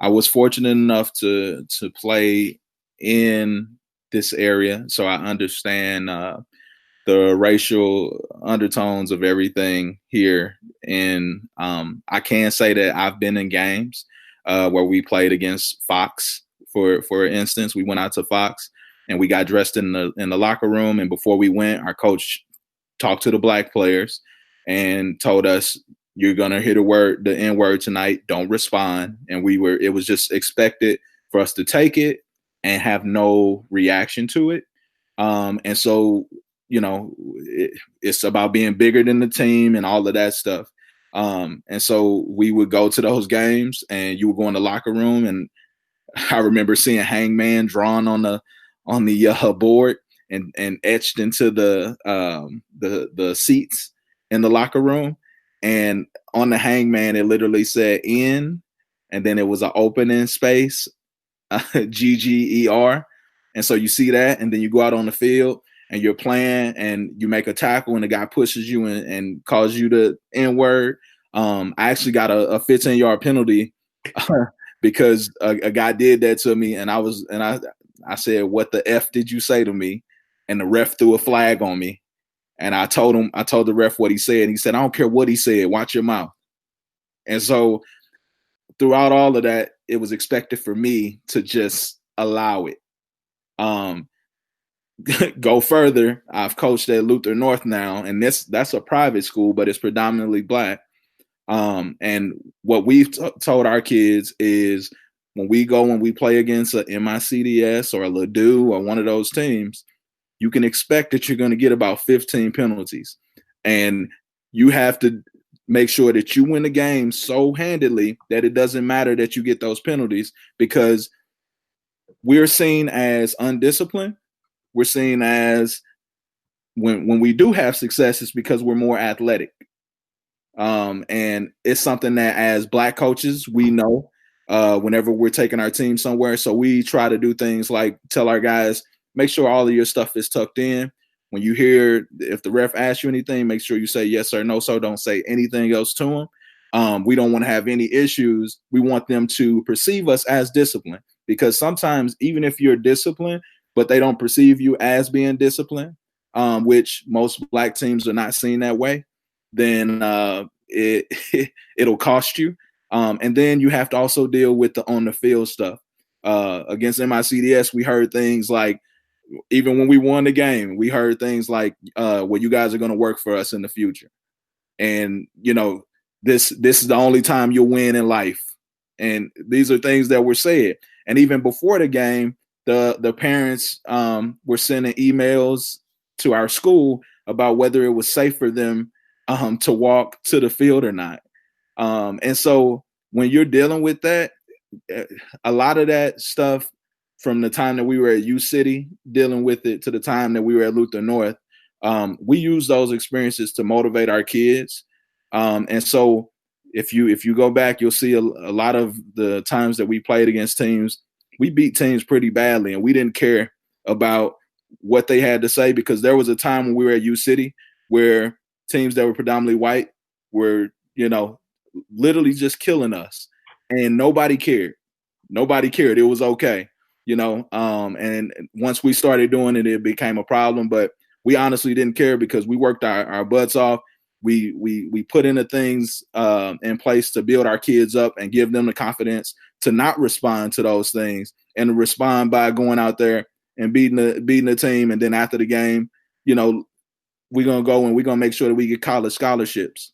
I was fortunate enough to play in this area, so I understand the racial undertones of everything here. And I can say that I've been in games where we played against Fox. For instance, we went out to Fox and we got dressed in the locker room. And before we went, our coach talked to the black players and told us, "You're gonna hear the N word tonight. Don't respond." And it was just expected for us to take it and have no reaction to it. And so, it's about being bigger than the team and all of that stuff. And so we would go to those games and you would go in the locker room, and I remember seeing Hangman drawn on the board and etched into the seats in the locker room. And on the Hangman, it literally said "in," and then it was an opening space, GGER. And so you see that, and then you go out on the field and you're playing and you make a tackle and the guy pushes you and calls you the N word. I actually got a 15-yard penalty because a guy did that to me, and I said, "What the F did you say to me?" And the ref threw a flag on me. And I told the ref what he said. And he said, "I don't care what he said. Watch your mouth." And so throughout all of that, it was expected for me to just allow it. Go further. I've coached at Luther North now, and that's a private school, but it's predominantly black. And what we've told our kids is when we play against a MICDS or a Ladue or one of those teams, you can expect that you're going to get about 15 penalties. And you have to make sure that you win the game so handedly that it doesn't matter that you get those penalties, because we're seen as undisciplined. We're seen as when we do have success, it's because we're more athletic. And it's something that as black coaches, we know whenever we're taking our team somewhere. So we try to do things like tell our guys, make sure all of your stuff is tucked in. When you hear, if the ref asks you anything, make sure you say yes or no. So don't say anything else to them. We don't want to have any issues. We want them to perceive us as disciplined, because sometimes even if you're disciplined, but they don't perceive you as being disciplined, which most black teams are not seen that way, then it'll cost you. And then you have to also deal with the on the field stuff. Against MICDS, we heard things like, even when we won the game, we heard things like, well, you guys are going to work for us in the future. And, this is the only time you'll win in life. And these are things that were said. And even before the game, the parents were sending emails to our school about whether it was safe for them to walk to the field or not. And so when you're dealing with that, a lot of that stuff, from the time that we were at U City dealing with it to the time that we were at Luther North, we use those experiences to motivate our kids. And so if you go back, you'll see a lot of the times that we played against teams, we beat teams pretty badly, and we didn't care about what they had to say, because there was a time when we were at U City where teams that were predominantly white were, literally just killing us, and nobody cared. Nobody cared. It was okay. And once we started doing it, it became a problem. But we honestly didn't care, because we worked our butts off. We put in the things in place to build our kids up and give them the confidence to not respond to those things, and to respond by going out there and beating the team. And then after the game, we're gonna go and we're gonna make sure that we get college scholarships.